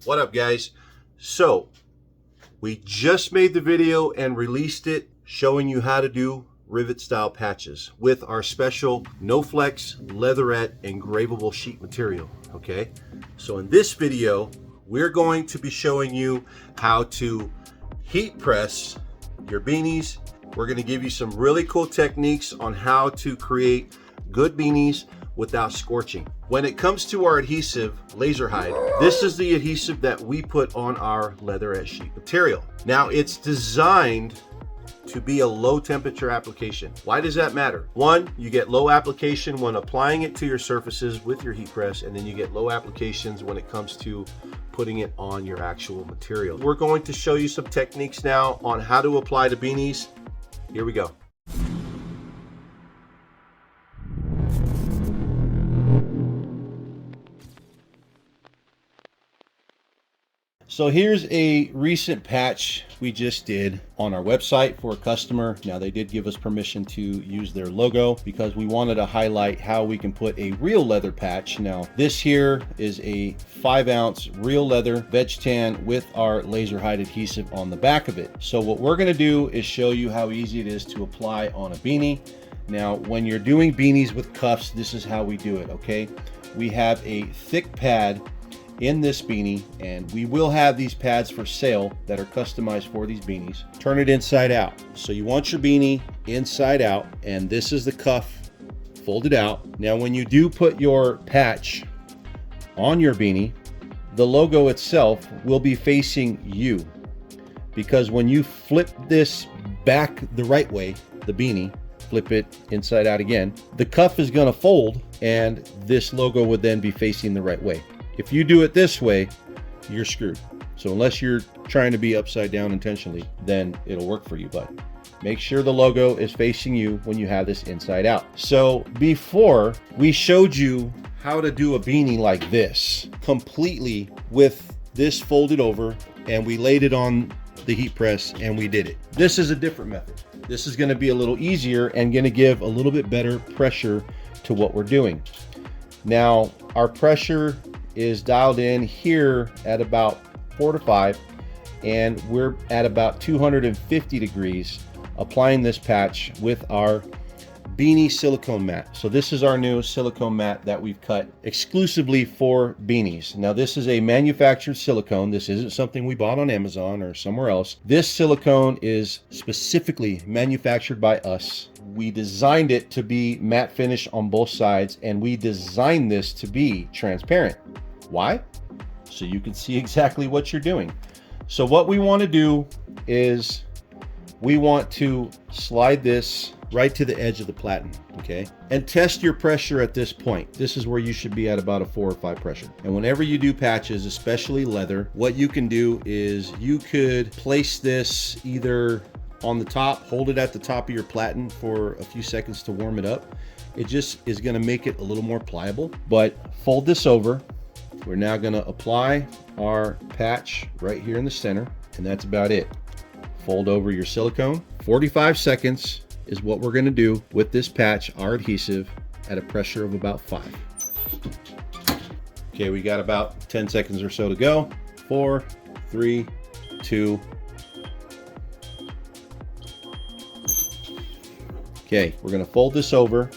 What up, guys? So we just made the video and released it showing you how to do rivet style patches with our special no flex leatherette engravable sheet material. Okay, so in this video we're going to be showing you how to heat press your beanies. We're going to give you some really cool techniques on how to create good beanies without scorching. When it comes to our adhesive, Laserhyde, this is the adhesive that we put on our leatherette sheet material. Now it's designed to be a low temperature application. Why does that matter? One, you get low application when applying it to your surfaces with your heat press, and then you get low applications when it comes to putting it on your actual material. We're going to show you some techniques now on how to apply to beanies. Here we go. So here's a recent patch we just did on our website for a customer. Now they did give us permission to use their logo because we wanted to highlight how we can put a real leather patch. Now this here is a 5-ounce real leather veg tan with our Laserhyde adhesive on the back of it. So what we're going to do is show you how easy it is to apply on a beanie. Now when you're doing beanies with cuffs, this is how we do it. Okay, we have a thick pad in this beanie, and we will have these pads for sale that are customized for these beanies. Turn it inside out. So you want your beanie inside out, and this is the cuff folded out. Now when you do put your patch on your beanie, the logo itself will be facing you, because when you flip this back the right way, the beanie, flip it inside out again, the cuff is going to fold and this logo would then be facing the right way. If you do it this way, you're screwed. So unless you're trying to be upside down intentionally, then it'll work for you. But make sure the logo is facing you when you have this inside out. So before, we showed you how to do a beanie like this, completely with this folded over, and we laid it on the heat press and we did it. This is a different method. This is going to be a little easier and going to give a little bit better pressure to what we're doing. Now, our pressure is dialed in here at about 4 to 5, and we're at about 250 degrees applying this patch with our beanie silicone mat. So this is our new silicone mat that we've cut exclusively for beanies. Now this is a manufactured silicone. This isn't something we bought on Amazon or somewhere else. This silicone is specifically manufactured by us. We designed it to be matte finish on both sides, and we designed this to be transparent. Why? So you can see exactly what you're doing. So what we want to do is we want to slide this right to the edge of the platen, okay? And test your pressure at this point. This is where you should be at about a 4 or 5 pressure. And whenever you do patches, especially leather, what you can do is you could place this either on the top, hold it at the top of your platen for a few seconds to warm it up. It just is going to make it a little more pliable. But fold this over. We're now going to apply our patch right here in the center, and that's about it. Fold over your silicone. 45 seconds is what we're going to do with this patch, our adhesive, at a pressure of about 5. Okay, we got about 10 seconds or so to go. 4, 3, 2. Okay, we're going to fold this over.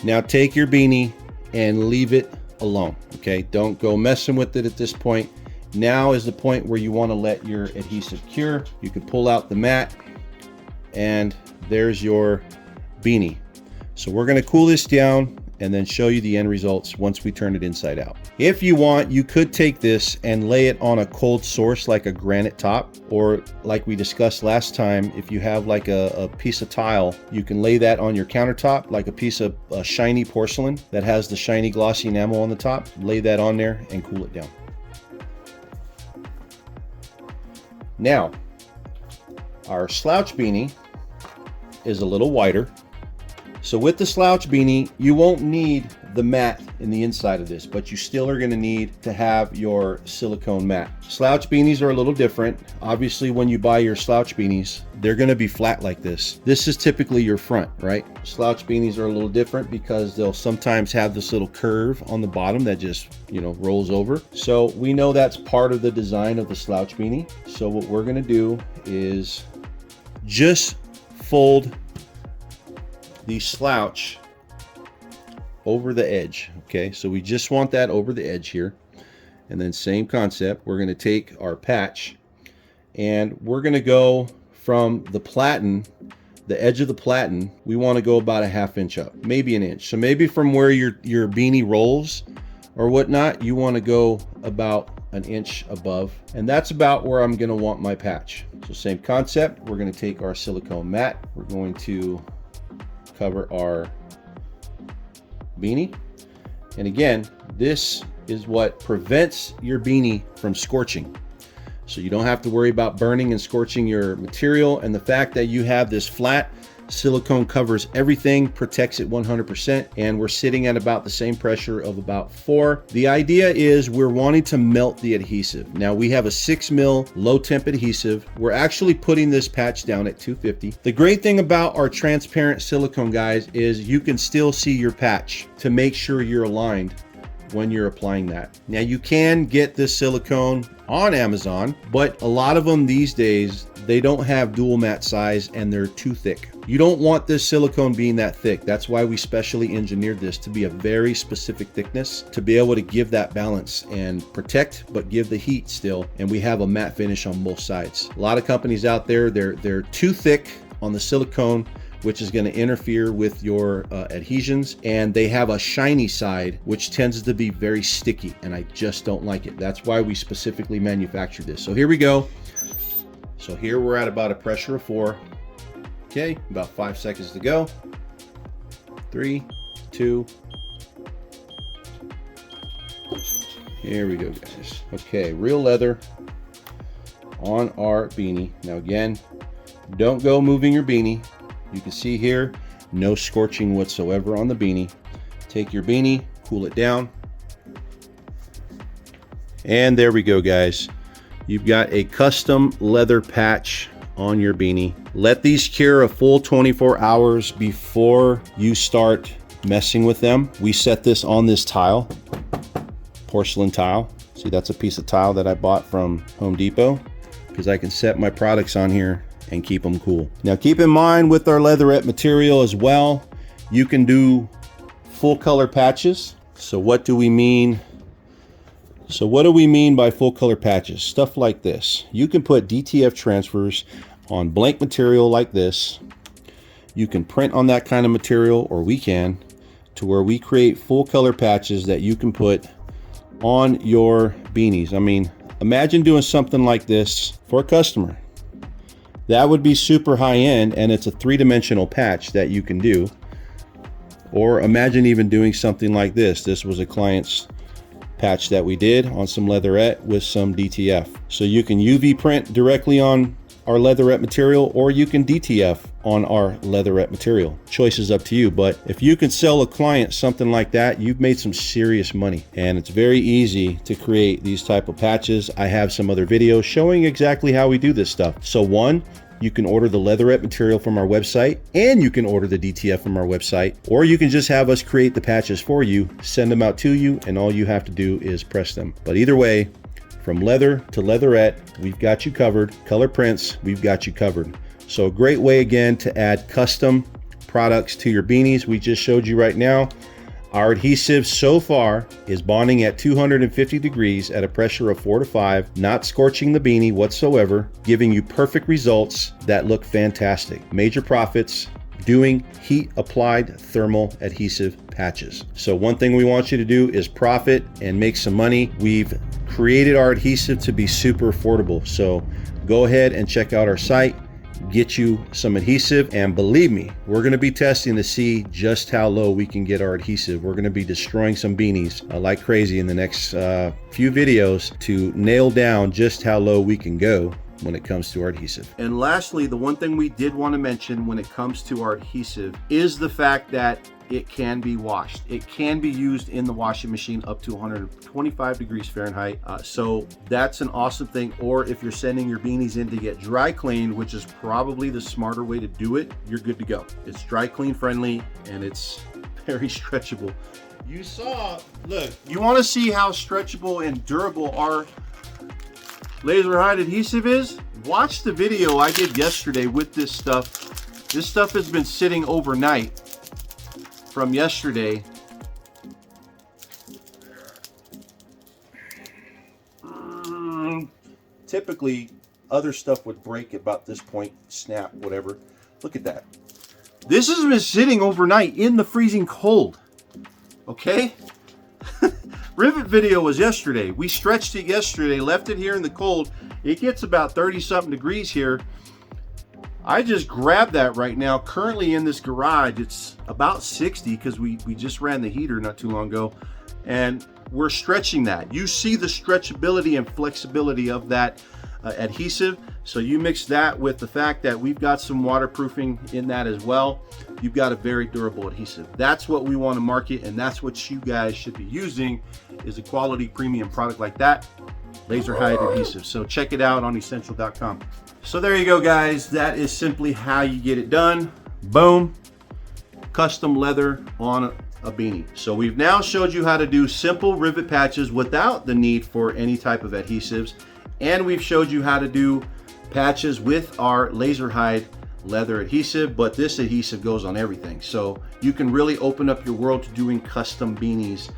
Now take your beanie and leave it alone. Okay, don't go messing with it at this point. Now is the point where you want to let your adhesive cure. You can pull out the mat, and there's your beanie. So we're going to cool this down and then show you the end results once we turn it inside out. If you want, you could take this and lay it on a cold source like a granite top, or like we discussed last time, if you have like a piece of tile, you can lay that on your countertop like a piece of shiny porcelain that has the shiny glossy enamel on the top. Lay that on there and cool it down. Now, our slouch beanie is a little wider. So with the slouch beanie, you won't need the mat in the inside of this, but you still are going to need to have your silicone mat. Slouch beanies are a little different. Obviously, when you buy your slouch beanies, they're going to be flat like this. This is typically your front, right? Slouch beanies are a little different because they'll sometimes have this little curve on the bottom that just, you know, rolls over. So we know that's part of the design of the slouch beanie. So what we're going to do is just fold the slouch over the edge. Okay, so we just want that over the edge here. And then same concept, we're going to take our patch and we're going to go from the platen, the edge of the platen, we want to go about a ½ inch up, maybe an inch. So maybe from where your beanie rolls or whatnot, you want to go about an inch above, and that's about where I'm going to want my patch. So same concept, we're going to take our silicone mat, we're going to cover our beanie, and again, this is what prevents your beanie from scorching. So you don't have to worry about burning and scorching your material, and the fact that you have this flat silicone covers everything, protects it 100%, and we're sitting at about the same pressure of about 4. The idea is we're wanting to melt the adhesive. Now we have a 6 mil low temp adhesive. We're actually putting this patch down at 250. The great thing about our transparent silicone, guys, is you can still see your patch to make sure you're aligned when you're applying that. Now you can get this silicone on Amazon, but a lot of them these days, they don't have dual mat size and they're too thick. You don't want this silicone being that thick. That's why we specially engineered this to be a very specific thickness to be able to give that balance and protect, but give the heat still. And we have a matte finish on both sides. A lot of companies out there, they're too thick on the silicone, which is going to interfere with your adhesions, and they have a shiny side which tends to be very sticky, and I just don't like it. That's why we specifically manufacture this. So here we go. So here we're at about a pressure of 4. Okay, about 5 seconds to go. 3, 2. Here we go, guys. Okay, real leather on our beanie. Now again, don't go moving your beanie. You can see here, no scorching whatsoever on the beanie. Take your beanie, cool it down. And there we go, guys. You've got a custom leather patch on your beanie. Let these cure a full 24 hours before you start messing with them. We set this on this tile, porcelain tile. See, that's a piece of tile that I bought from Home Depot because I can set my products on here and keep them cool. Now keep in mind with our leatherette material as well, you can do full color patches. So what do we mean? So what do we mean by full color patches? Stuff like this. You can put DTF transfers on blank material like this. You can print on that kind of material, or we can, to where we create full color patches that you can put on your beanies. I mean, imagine doing something like this for a customer. That would be super high end, and it's a 3-dimensional patch that you can do. Or imagine even doing something like this. This was a client's patch that we did on some leatherette with some DTF. So you can UV print directly on our leatherette material, or you can DTF on our leatherette material. Choice is up to you, but if you can sell a client something like that, you've made some serious money. And it's very easy to create these type of patches. I have some other videos showing exactly how we do this stuff. So one, you can order the leatherette material from our website, and you can order the DTF from our website, or you can just have us create the patches for you, send them out to you, and all you have to do is press them. But either way, from leather to leatherette, we've got you covered. Color prints, we've got you covered. So a great way again to add custom products to your beanies. We just showed you right now. Our adhesive so far is bonding at 250 degrees at a pressure of 4 to 5, not scorching the beanie whatsoever, giving you perfect results that look fantastic. Major profits doing heat applied thermal adhesive patches. So one thing we want you to do is profit and make some money. We've created our adhesive to be super affordable. So go ahead and check out our site, get you some adhesive, and believe me, we're going to be testing to see just how low we can get our adhesive. We're going to be destroying some beanies like crazy in the next few videos to nail down just how low we can go when it comes to our adhesive. And lastly, the one thing we did want to mention when it comes to our adhesive is the fact that it can be washed. It can be used in the washing machine up to 125 degrees Fahrenheit. So that's an awesome thing. Or if you're sending your beanies in to get dry cleaned, which is probably the smarter way to do it, you're good to go. It's dry clean friendly and it's very stretchable. You saw, look, you want to see how stretchable and durable our Laserhyde adhesive is? Watch the video I did yesterday with this stuff. This stuff has been sitting overnight from yesterday. Typically, other stuff would break about this point, snap, whatever. Look at that. This has been sitting overnight in the freezing cold. Okay? Rivet video was yesterday. We stretched it yesterday, left it here in the cold. It gets about 30 something degrees here. I just grabbed that right now. Currently in this garage, it's about 60 because we just ran the heater not too long ago. And we're stretching that. You see the stretchability and flexibility of that adhesive. So you mix that with the fact that we've got some waterproofing in that as well. You've got a very durable adhesive. That's what we want to market, and that's what you guys should be using, is a quality premium product like that, Laserhyde adhesive. So check it out on Esentl.com. So there you go, guys. That is simply how you get it done. Boom. Custom leather on a beanie. So we've now showed you how to do simple rivet patches without the need for any type of adhesives. And we've showed you how to do patches with our Laserhyde leather adhesive, but this adhesive goes on everything. So you can really open up your world to doing custom beanies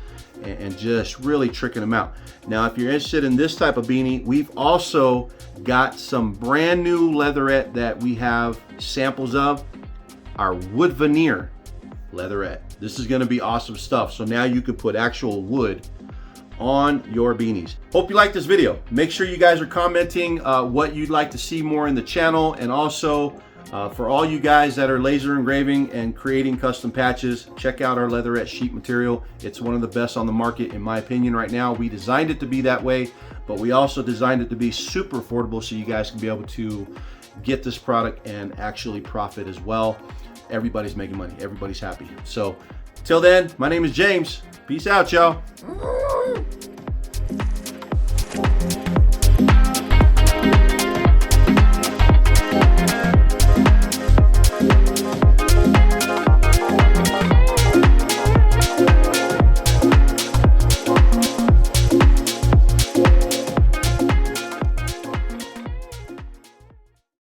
and just really tricking them out. Now, if you're interested in this type of beanie, we've also got some brand new leatherette that we have samples of, our wood veneer leatherette. This is gonna be awesome stuff. So now you can put actual wood on your beanies. Hope you liked this video. Make sure you guys are commenting what you'd like to see more in the channel, and also for all you guys that are laser engraving and creating custom patches, check out our leatherette sheet material. It's one of the best on the market in my opinion right now. We designed it to be that way, but we also designed it to be super affordable so you guys can be able to get this product and actually profit as well. Everybody's making money, everybody's happy. So till then, my name is James. Peace out, y'all.